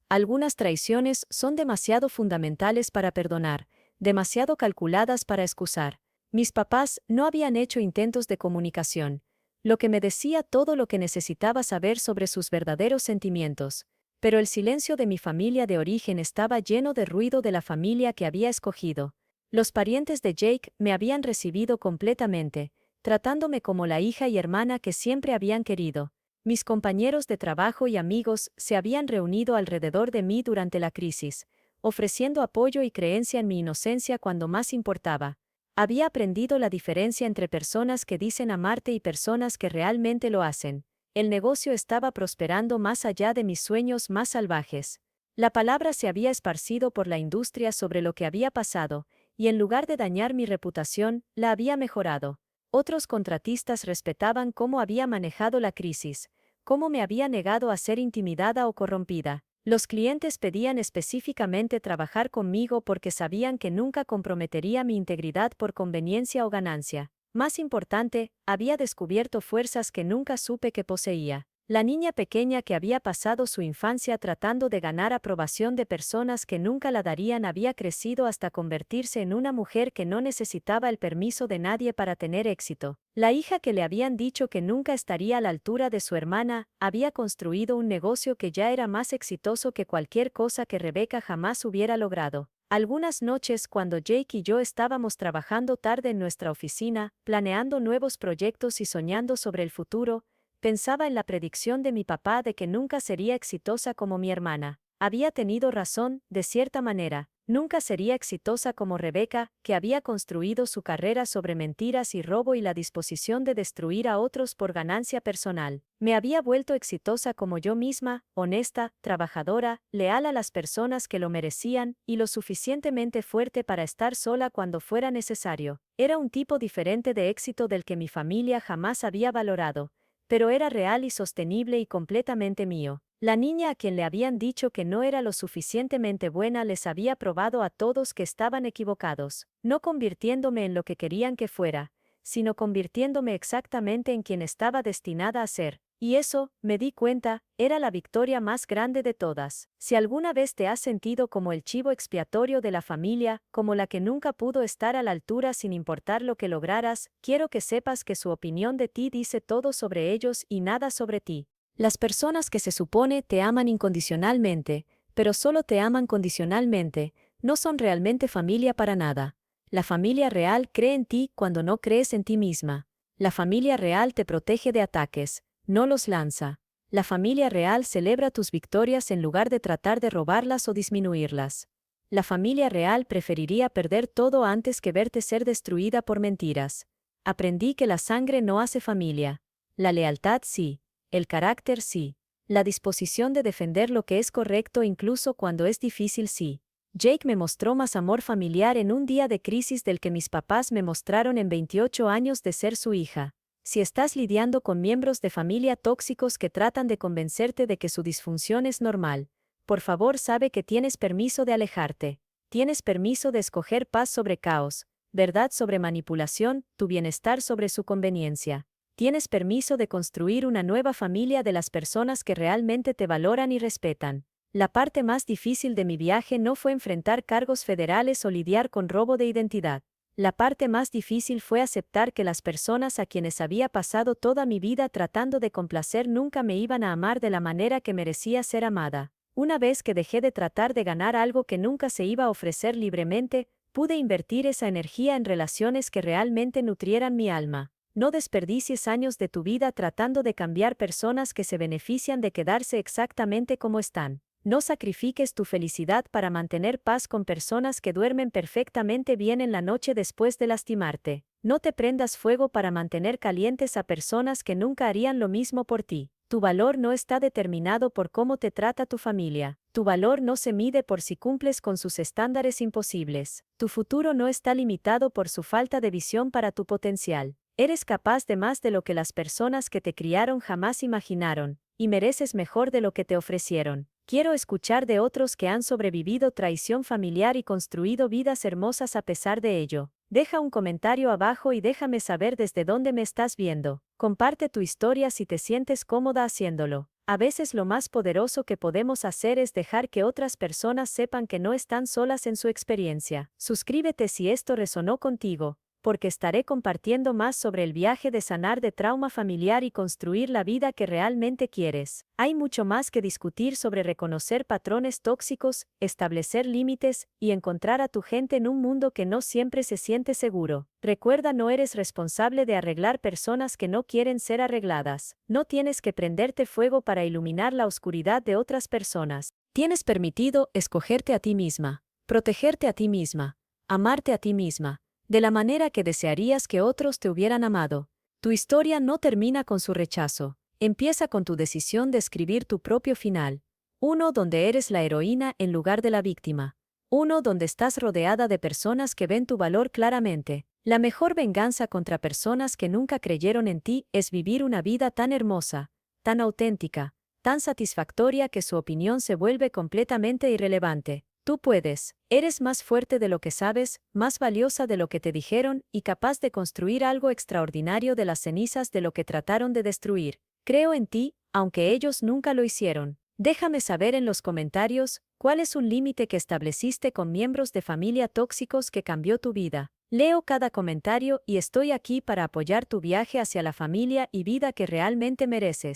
Algunas traiciones son demasiado fundamentales para perdonar, demasiado calculadas para excusar. Mis papás no habían hecho intentos de comunicación, lo que me decía todo lo que necesitaba saber sobre sus verdaderos sentimientos. Pero el silencio de mi familia de origen estaba lleno de ruido de la familia que había escogido. Los parientes de Jake me habían recibido completamente, tratándome como la hija y hermana que siempre habían querido. Mis compañeros de trabajo y amigos se habían reunido alrededor de mí durante la crisis, ofreciendo apoyo y creencia en mi inocencia cuando más importaba. Había aprendido la diferencia entre personas que dicen amarte y personas que realmente lo hacen. El negocio estaba prosperando más allá de mis sueños más salvajes. La palabra se había esparcido por la industria sobre lo que había pasado, y en lugar de dañar mi reputación, la había mejorado. Otros contratistas respetaban cómo había manejado la crisis, cómo me había negado a ser intimidada o corrompida. Los clientes pedían específicamente trabajar conmigo porque sabían que nunca comprometería mi integridad por conveniencia o ganancia. Más importante, había descubierto fuerzas que nunca supe que poseía. La niña pequeña que había pasado su infancia tratando de ganar aprobación de personas que nunca la darían había crecido hasta convertirse en una mujer que no necesitaba el permiso de nadie para tener éxito. La hija que le habían dicho que nunca estaría a la altura de su hermana, había construido un negocio que ya era más exitoso que cualquier cosa que Rebecca jamás hubiera logrado. Algunas noches cuando Jake y yo estábamos trabajando tarde en nuestra oficina, planeando nuevos proyectos y soñando sobre el futuro, pensaba en la predicción de mi papá de que nunca sería exitosa como mi hermana. Había tenido razón, de cierta manera. Nunca sería exitosa como Rebecca, que había construido su carrera sobre mentiras y robo y la disposición de destruir a otros por ganancia personal. Me había vuelto exitosa como yo misma, honesta, trabajadora, leal a las personas que lo merecían, y lo suficientemente fuerte para estar sola cuando fuera necesario. Era un tipo diferente de éxito del que mi familia jamás había valorado, pero era real y sostenible y completamente mío. La niña a quien le habían dicho que no era lo suficientemente buena les había probado a todos que estaban equivocados, no convirtiéndome en lo que querían que fuera, sino convirtiéndome exactamente en quien estaba destinada a ser. Y eso, me di cuenta, era la victoria más grande de todas. Si alguna vez te has sentido como el chivo expiatorio de la familia, como la que nunca pudo estar a la altura sin importar lo que lograras, quiero que sepas que su opinión de ti dice todo sobre ellos y nada sobre ti. Las personas que se supone te aman incondicionalmente, pero solo te aman condicionalmente, no son realmente familia para nada. La familia real cree en ti cuando no crees en ti misma. La familia real te protege de ataques, no los lanza. La familia real celebra tus victorias en lugar de tratar de robarlas o disminuirlas. La familia real preferiría perder todo antes que verte ser destruida por mentiras. Aprendí que la sangre no hace familia. La lealtad sí. El carácter sí. La disposición de defender lo que es correcto incluso cuando es difícil sí. Jake me mostró más amor familiar en un día de crisis del que mis papás me mostraron en 28 años de ser su hija. Si estás lidiando con miembros de familia tóxicos que tratan de convencerte de que su disfunción es normal, por favor sabe que tienes permiso de alejarte. Tienes permiso de escoger paz sobre caos, verdad sobre manipulación, tu bienestar sobre su conveniencia. Tienes permiso de construir una nueva familia de las personas que realmente te valoran y respetan. La parte más difícil de mi viaje no fue enfrentar cargos federales o lidiar con robo de identidad. La parte más difícil fue aceptar que las personas a quienes había pasado toda mi vida tratando de complacer nunca me iban a amar de la manera que merecía ser amada. Una vez que dejé de tratar de ganar algo que nunca se iba a ofrecer libremente, pude invertir esa energía en relaciones que realmente nutrieran mi alma. No desperdicies años de tu vida tratando de cambiar personas que se benefician de quedarse exactamente como están. No sacrifiques tu felicidad para mantener paz con personas que duermen perfectamente bien en la noche después de lastimarte. No te prendas fuego para mantener calientes a personas que nunca harían lo mismo por ti. Tu valor no está determinado por cómo te trata tu familia. Tu valor no se mide por si cumples con sus estándares imposibles. Tu futuro no está limitado por su falta de visión para tu potencial. Eres capaz de más de lo que las personas que te criaron jamás imaginaron, y mereces mejor de lo que te ofrecieron. Quiero escuchar de otros que han sobrevivido traición familiar y construido vidas hermosas a pesar de ello. Deja un comentario abajo y déjame saber desde dónde me estás viendo. Comparte tu historia si te sientes cómoda haciéndolo. A veces lo más poderoso que podemos hacer es dejar que otras personas sepan que no están solas en su experiencia. Suscríbete si esto resonó contigo, porque estaré compartiendo más sobre el viaje de sanar de trauma familiar y construir la vida que realmente quieres. Hay mucho más que discutir sobre reconocer patrones tóxicos, establecer límites, y encontrar a tu gente en un mundo que no siempre se siente seguro. Recuerda, no eres responsable de arreglar personas que no quieren ser arregladas. No tienes que prenderte fuego para iluminar la oscuridad de otras personas. Tienes permitido escogerte a ti misma, protegerte a ti misma, amarte a ti misma, de la manera que desearías que otros te hubieran amado. Tu historia no termina con su rechazo. Empieza con tu decisión de escribir tu propio final. Uno donde eres la heroína en lugar de la víctima. Uno donde estás rodeada de personas que ven tu valor claramente. La mejor venganza contra personas que nunca creyeron en ti es vivir una vida tan hermosa, tan auténtica, tan satisfactoria que su opinión se vuelve completamente irrelevante. Tú puedes. Eres más fuerte de lo que sabes, más valiosa de lo que te dijeron y capaz de construir algo extraordinario de las cenizas de lo que trataron de destruir. Creo en ti, aunque ellos nunca lo hicieron. Déjame saber en los comentarios cuál es un límite que estableciste con miembros de familia tóxicos que cambió tu vida. Leo cada comentario y estoy aquí para apoyar tu viaje hacia la familia y vida que realmente mereces.